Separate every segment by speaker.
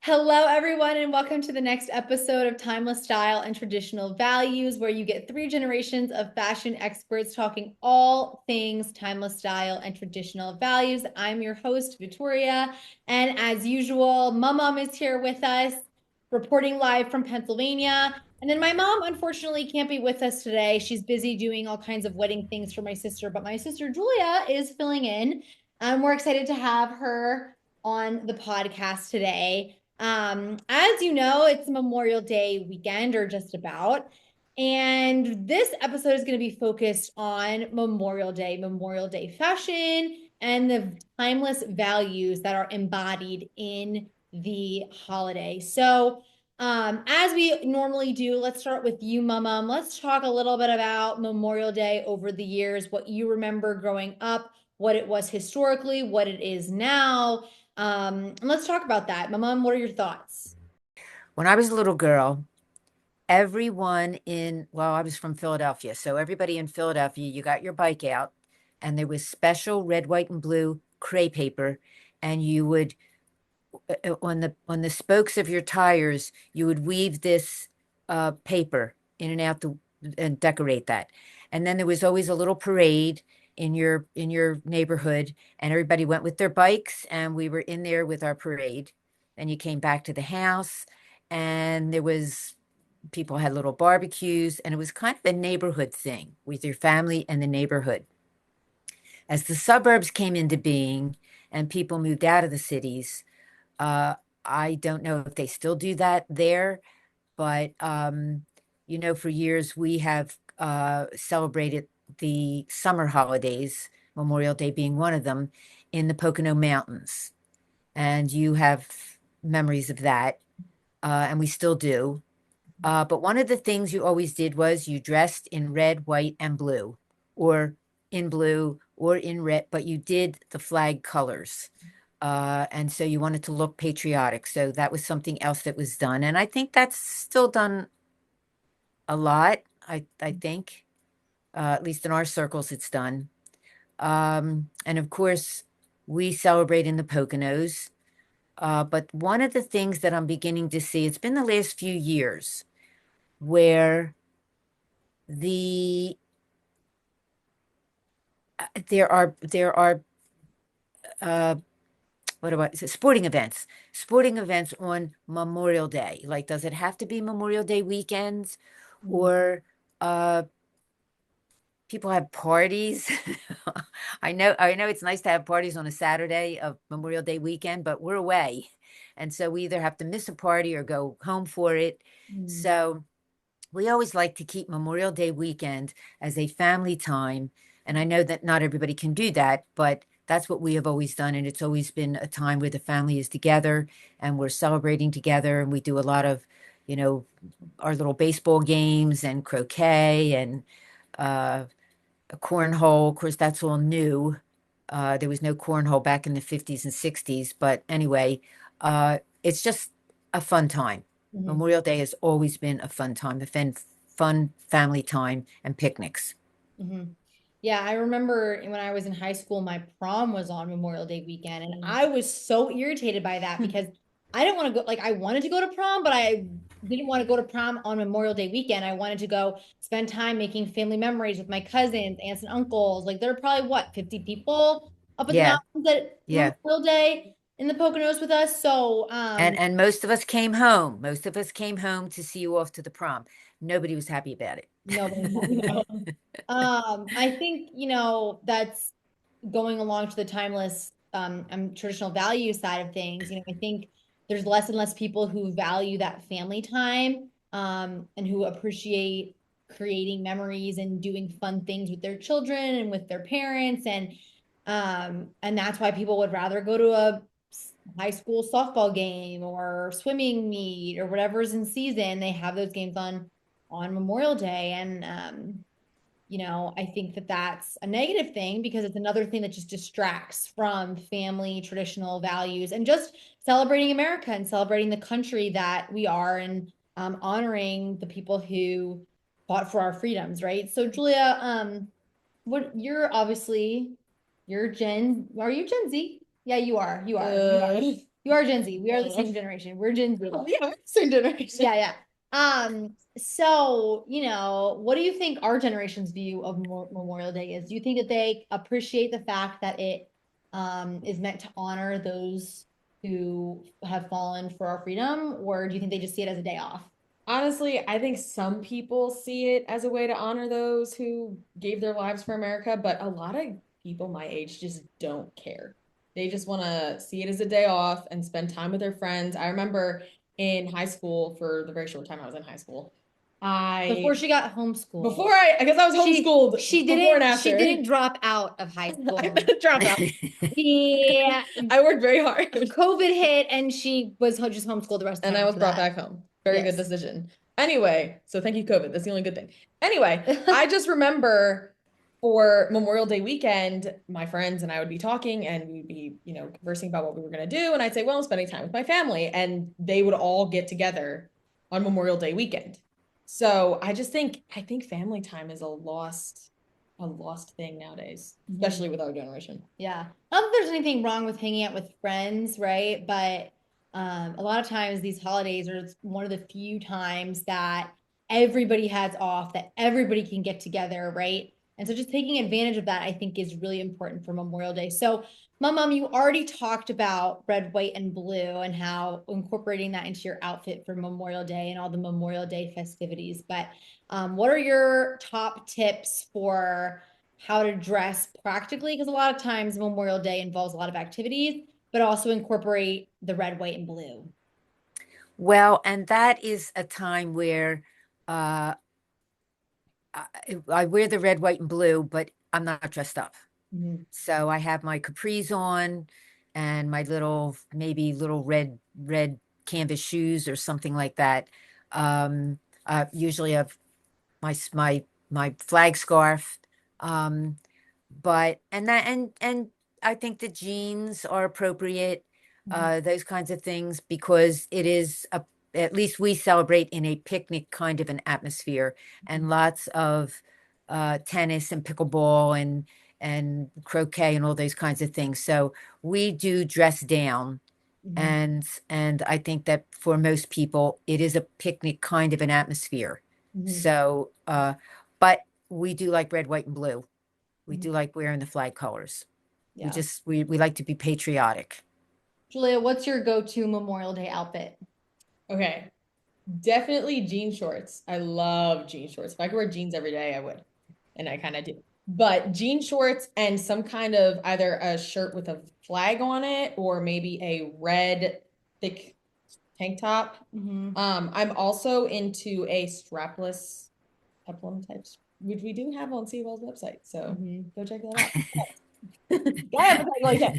Speaker 1: Hello, everyone, and welcome to the next episode of Timeless Style and Traditional Values, where you get three generations of fashion experts talking all things timeless style and traditional values. I'm your host, Vittoria, and as usual, Mommom is here with us, reporting live from Pennsylvania. And then my mom, unfortunately, can't be with us today. She's busy doing all kinds of wedding things for my sister, but my sister Julia is filling in. We're excited to have her on the podcast today. As you know, it's Memorial Day weekend or just about. And this episode is going to be focused on Memorial Day fashion, and the timeless values that are embodied in the holiday. So, as we normally do, let's start with you, Mama. Let's talk a little bit about Memorial Day over the years, what you remember growing up, what it was historically, what it is now. And let's talk about that. Mom, what are your thoughts?
Speaker 2: When I was a little girl, I was from Philadelphia. So everybody in Philadelphia, you got your bike out and there was special red, white, and blue crepe paper. And you would, on the spokes of your tires, you would weave this paper in and out and decorate that. And then there was always a little parade in your neighborhood, and everybody went with their bikes, and we were in there with our parade. Then you came back to the house, and there was people had little barbecues, and it was kind of a neighborhood thing with your family and the neighborhood. As the suburbs came into being and people moved out of the cities, uh, I don't know if they still do that there, but for years we have celebrated the summer holidays, Memorial Day being one of them, in the Pocono Mountains. And you have memories of that, and we still do. But one of the things you always did was you dressed in red, white, and blue, or in blue, or in red, but you did the flag colors. And so you wanted to look patriotic. So that was something else that was done. And I think that's still done a lot. I think, at least in our circles, it's done. And of course, we celebrate in the Poconos. But one of the things that I'm beginning to see, it's been the last few years where the there are uh what do I say, sporting events on Memorial Day. Like, does it have to be Memorial Day weekends,
Speaker 1: Mhm.
Speaker 2: or uh people have parties? I know it's nice to have parties on a Saturday of Memorial Day weekend, but we're away, and so we either have to miss a party or go home for it.
Speaker 1: Mhm.
Speaker 2: So we always like to keep Memorial Day weekend as a family time. And I know that not everybody can do that, but that's what we have always done. And it's always been a time where the family is together and we're celebrating together. And we do a lot of, you know, our little baseball games and croquet and uh, cornhole. Of course, that's all new. There was no cornhole back in the 50s and 60s. But anyway, it's just a fun time.
Speaker 1: Mhm.
Speaker 2: Memorial Day has always been a fun time, fun family time and picnics.
Speaker 1: Mhm. Yeah, I remember when I was in high school, my prom was on Memorial Day weekend, and I was so irritated by that because I didn't want to go, like, I wanted to go to prom, but I didn't want to go to prom on Memorial Day weekend. I wanted to go spend time making family memories with my cousins, aunts, and uncles. Like, there are probably what, 50 people up at the
Speaker 2: Yeah,
Speaker 1: mountains at
Speaker 2: yeah.
Speaker 1: Memorial Day in the Poconos with us. So,
Speaker 2: And most of us came home. Most of us came home to see you off to the prom. Nobody was happy about
Speaker 1: nobody's happy
Speaker 2: it.
Speaker 1: about it. I think, that's going along to the timeless traditional value side of things. I think there's less and less people who value that family time, and who appreciate creating memories and doing fun things with their children and with their parents. And that's why people would rather go to a high school softball game or swimming meet or whatever's in season. They have those games on Memorial Day. And I think that that's a negative thing because it's another thing that just distracts from family traditional values and just celebrating America and celebrating the country that we are, and honoring the people who fought for our freedoms, right? So Julia, what you're obviously you're Gen, are you Gen Z? Yeah, you are. You are. You are. You are Gen Z. We are the
Speaker 2: Yeah.
Speaker 1: same generation. We're Gen Z.
Speaker 2: Oh, yeah, same generation.
Speaker 1: Yeah, yeah. So, what do you think our generation's view of Memorial Day is? Do you think that they appreciate the fact that it is meant to honor those who have fallen for our freedom, or do you think they just see it as a day off?
Speaker 3: Honestly, I think some people see it as a way to honor those who gave their lives for America, but a lot of people my age just don't care. They just want to see it as a day off and spend time with their friends. I remember in high school, for the very short time I was in high school,
Speaker 1: Before she got homeschooled.
Speaker 3: because I was homeschooled
Speaker 1: She
Speaker 3: before and
Speaker 1: didn't
Speaker 3: after.
Speaker 1: she didn't drop out of high school.
Speaker 3: I dropped out.
Speaker 1: Yeah.
Speaker 3: I worked very hard.
Speaker 1: COVID hit and she was just homeschooled the rest of the
Speaker 3: And
Speaker 1: time
Speaker 3: I was
Speaker 1: after
Speaker 3: brought
Speaker 1: that.
Speaker 3: back home. Very good
Speaker 1: Yes.
Speaker 3: decision. Anyway, so thank you, COVID. That's the only good thing. Anyway, I just remember for Memorial Day weekend, my friends and I would be talking and we'd be, conversing about what we were going to do. And I'd say, well, I'm spending time with my family. And they would all get together on Memorial Day weekend. So I think family time is a lost thing nowadays, especially with our generation.
Speaker 1: Yeah. Not that there's anything wrong with hanging out with friends, right? But a lot of times these holidays are one of the few times that everybody has off, that everybody can get together, right? And so just taking advantage of that, I think, is really important for Memorial Day. So, Mom, you already talked about red, white, and blue and how incorporating that into your outfit for Memorial Day and all the Memorial Day festivities. But what are your top tips for how to dress practically? Because a lot of times Memorial Day involves a lot of activities, but also incorporate the red, white, and blue.
Speaker 2: Well, and that is a time where uh, I wear the red, white, and blue, but I'm not dressed up. So I have my capris on and my maybe little red canvas shoes or something like that. Usually I've my flag scarf. Um, but and I think the jeans are appropriate, those kinds of things, because it is at least we celebrate in a picnic kind of an atmosphere, and lots of tennis and pickleball and croquet and all those kinds of things. So we do dress down, and I think that for most people it is a picnic kind of an atmosphere. So but we do like red, white, and blue. We do like wearing the flag colors. We
Speaker 1: Yeah.
Speaker 2: just we like to be patriotic.
Speaker 1: Julia, what's your go-to Memorial Day outfit?
Speaker 3: Okay. Definitely jean shorts. I love jean shorts. If I could wear jeans every day, I would. And I kind of do. But jean shorts and some kind of either a shirt with a flag on it or maybe a red thick tank top. I'm also into a strapless peplum types, which we do have on Seawell's website. So go check that out. I have a tag like that.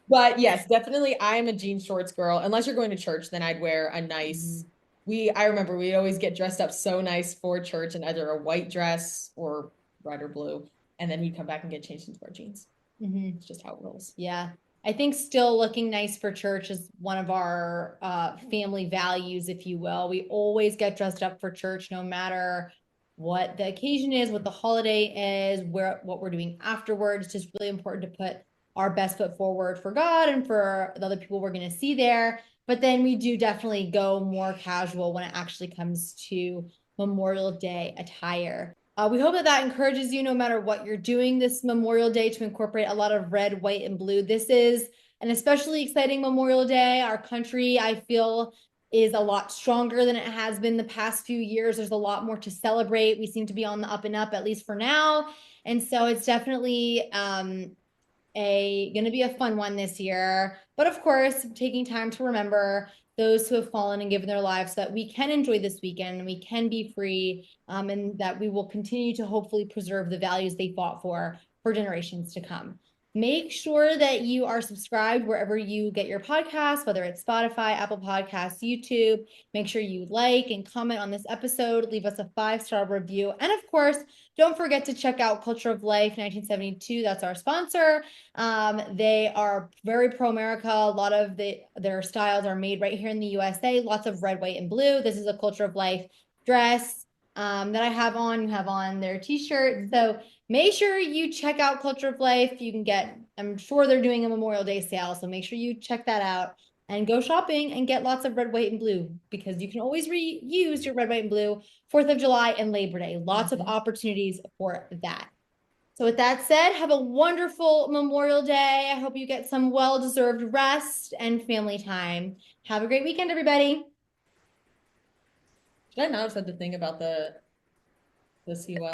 Speaker 3: But yes, definitely I'm a jean shorts girl. Unless you're going to church, then I'd wear a nice I remember we'd always get dressed up so nice for church in either a white dress or red or blue. And then we'd come back and get changed into our jeans. It's just how it rolls.
Speaker 1: Yeah. I think still looking nice for church is one of our family values, if you will. We always get dressed up for church, no matter what the occasion is, what the holiday is, what we're doing afterwards. It's just really important to put our best foot forward for God and for the other people we're going to see there. But then we do definitely go more casual when it actually comes to Memorial Day attire. We hope that that encourages you no matter what you're doing this Memorial Day to incorporate a lot of red, white, and blue. This is an especially exciting Memorial Day. Our country, I feel, is a lot stronger than it has been the past few years. There's a lot more to celebrate. We seem to be on the up and up, at least for now. And so it's definitely going to be a fun one this year. But of course, taking time to remember those who have fallen and given their lives so that we can enjoy this weekend and we can be free, and that we will continue to hopefully preserve the values they fought for generations to come. Make sure that you are subscribed wherever you get your podcasts, whether it's Spotify, Apple Podcasts, YouTube. Make sure you like and comment on this episode. Leave us a 5-star review. And of course, don't forget to check out Culture of Life 1972. That's our sponsor. They are very pro-America. A lot of their styles are made right here in the USA. Lots of red, white, and blue. This is a Culture of Life dress that I have on. You have on their t-shirt. So make sure you check out Culture of Life. You can get, I'm sure they're doing a Memorial Day sale, so make sure you check that out. and go shopping and get lots of red, white, and blue because you can always reuse your red, white, and blue 4th of July and Labor Day. Lots of opportunities for that. So with that said, have a wonderful Memorial Day. I hope you get some well-deserved rest and family time. Have a great weekend, everybody.
Speaker 3: Should I not have said the thing about the sea well?